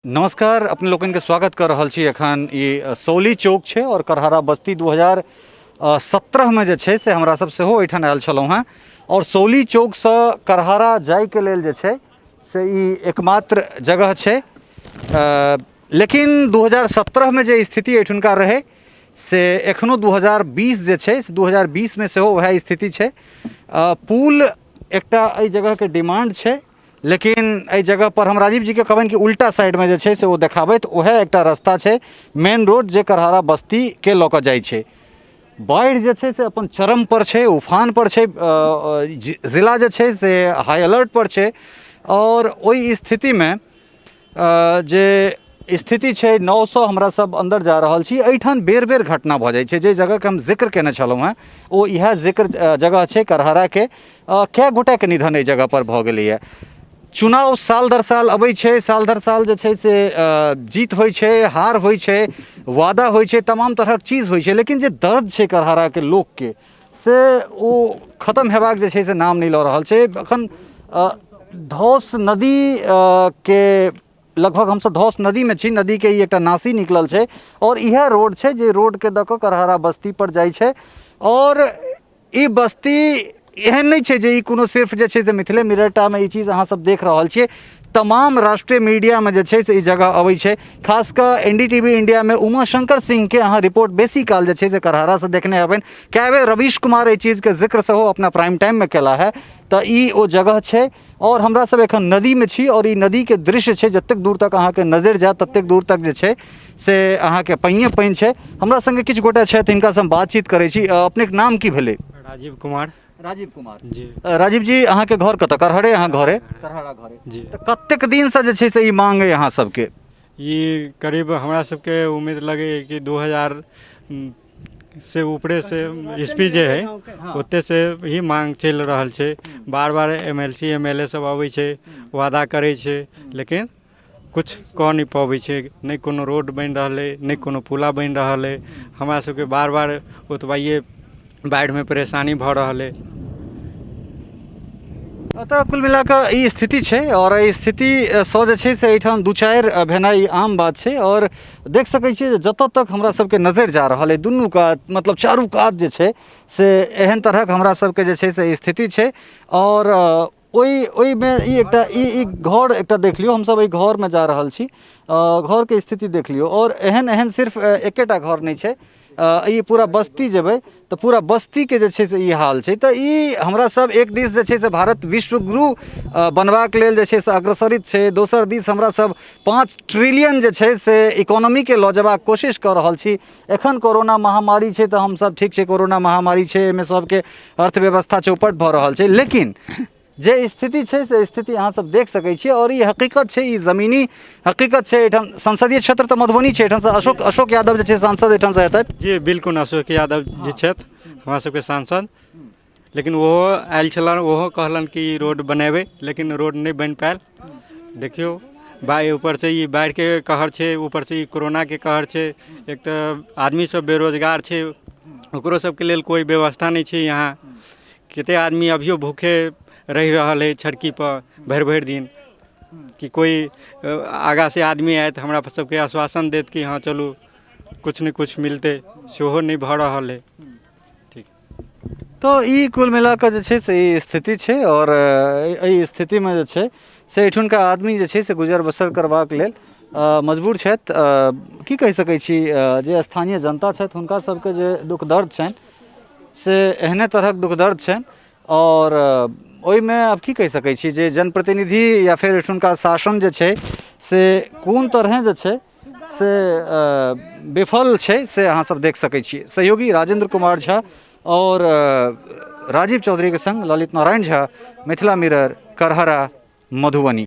नमस्कार, अपने लोगन के स्वागत कर रहल छी। एखन ई सौली चौक छे और करहरा बस्ती 2017 में जे छे से हमरा सब सेहो एठान आयल छलहुँ हैं और सौली चौक से करहरा जाय के लेल जे छे से ई एकमात्र जगह छे। लेकिन 2017 में जे स्थिति एठुनका रहे से एखनो 2020 जे छे से 2020 में सेहो वह स्थिति छे। पुल एकटा एहि जगह के डिमांड छे, लेकिन एहि जगह पर हम राजीव जी के कहबनि कि उल्टा साइड में जे छे से वो देखाबैत वह एकटा रास्ता छे, मेन रोड जे करहरा बस्ती के लऽ कऽ जाइ छे। बाढ़ि जे छे से अपन चरम पर छे, उफान पर छे, जिला जे छे से हाई अलर्ट पर छे और ओई स्थिति में जे स्थिति छे 900 हमरा सब अंदर जा रहल छी। एठान बेर बेर घटना भ जाइ छे। जे जगह के हम जिक्र केने छलहुँ हैं ओ इएह जिक्र जगह छे करहरा के। कए गोटा के निधन एहि जगह पर भ गेलैए। चुनाव साल दर साल अबै छे, साल दर साल जे छे से जीत होइ छे, हार होइ छे, वादा होइ छे, तमाम तरहक चीज होइ छे, लेकिन जे दर्द छे करहरा के लोक के से ओ खत्म हेबाक जे छे से नाम नहीं लऽ रहल छे। अखन धौस नदी के लगभग हमसब धौस नदी में छी। नदी के ई एकटा नासी निकलल छे और इएह रोड छे जे रोड के दऽ कऽ करहरा बस्ती पर जाइ छे। और ई बस्ती एहन नहीं छे जे ई कोनो सिर्फ जे छे से मिथिले मिररटा में ई चीज अहाँ सब देख रहल छिए। तमाम राष्ट्रीय मीडिया में जे छे से ई जगह अबै छे। खासकर एनडीटीवी इंडिया में उमाशंकर सिंह के अहाँ रिपोर्ट बेसी काल जे छे से करहरा से देखने हेबनि। कए बेर रवीश कुमार एहि चीज के जिक्र सेहो अपना प्राइम टाइम में केला है। तो ई ओ जगह छे और हमरा सब एखन नदी में छी और ई नदी के दृश्य छे जतेक दूर तक अहाँ के नजर जाए ततेक दूर तक जे छे से अहाँ के पानिये पानि छे। हमरा संगे किछु गोटा छथि, हिनका से हम बातचीत करै छी। अपने के नाम की भेलै? राजीव कुमार। राजीव कुमार जी। राजीव जी, अहाँ के घर कतऽ? करहरे अहाँ घरे? करहरा घरे जी। तो कतेक दिन से जे छे से ई मांग है अहाँ सबके? ये करीब हमरा सबके उम्मीद लगे कि 2000 से ऊपरे से ईस्वी जे है ओते से ही मांग चल रहल छे। बार बार एमएलसी एमएलए सब अबै छे, वादा करे छे, लेकिन कुछ कह नहीं पाबै छे। नहीं कोनो रोड बन रहले, नहीं कोनो पुला बन रहले। हमरा सबके बार बार ओतबाइए बाढ़ में परेशानी भ रहले। अतः कुल मिला कऽ ई स्थिति छे और ई स्थिति सँ जे छे से एहिठाम दू चारि भेनाइ आम बात छे। और देख सकै छियै जे जतऽ तक हमरा सबके नजर जा रहल है दुनू कात, मतलब चारू कात जे छे से एहन तरहक हमरा सबके जे छे से स्थिति छे। और ओई में ई एकटा ई घर एकटा देख लियो, हम सब एहि घर में जा रहल छी। घर के स्थिति देख लियो और एहन सिर्फ एकेटा घर नहीं छे। ई पूरा बस्ती जेबै तो पूरा बस्ती के जे छे से ई हाल छे। तो ई हमरा सब एक दिस जे छे से भारत विश्व गुरु बनबाक लेल जे छे से अग्रसरित छे। दोसर दिस हमरा सब 5 ट्रिलियन जे छे से इकोनॉमी के लऽ जेबाक कोशिश कर रहल छी। एखन कोरोना महामारी छे तो हम सब ठीक छे, कोरोना महामारी छे, एमे सबके अर्थव्यवस्था चौपट भ रहल छे। लेकिन जे स्थिति छे से स्थिति अहाँ सब देख सकै छियै और ई हकीकत छे, ई जमीनी हकीकत छे। एठाम संसदीय क्षेत्र तो मधुबनी छे, एठाम से अशोक यादव जे छे सांसद एठाम से हेतैथ। जी बिल्कुल, अशोक यादव जी छथि हमरा सबके सांसद। लेकिन वो आयल छलन, वो कहलन कि रोड बनेबै, लेकिन रोड नहीं बन पायल। देखियो ऊपर से ई बाढ़ के कहर छे, ऊपर से ई कोरोना के कहर छे। एक तो आदमी सब बेरोजगार छे, ओकरो सबके लेल कोई व्यवस्था नहीं छे। यहाँ कते आदमी अभियो भूखे रह रहल है सड़की पर भरि भरि दिन। कि कोई आगा से आदमी आए तो हमरा सबके आश्वासन देत कि हाँ चलू कुछ न कुछ मिलते, सेहो नहीं भ रहल है। ठीक, तो ई कुल मिला कऽ जे छे से ई स्थिति छे और एहि स्थिति में जे छे से एठुनका आदमी जे छे से गुजर बसर करबाक लेल मजबूर छथि। की कहि सकै छी, जे स्थानीय जनता छथि हुनका सबके जे दुख दर्द छनि से एहने तरहक दुख दर्द छनि। और ओई में अब की कहि सकै छी जे जनप्रतिनिधि या फिर एठुनका शासन जे छे से कोन तरह जे छे से विफल छे से अहाँ सब देख सकै छियै। सहयोगी राजेंद्र कुमार झा और राजीव चौधरी के संग ललित नारायण झा, मिथिला मिरर, करहरा, मधुबनी।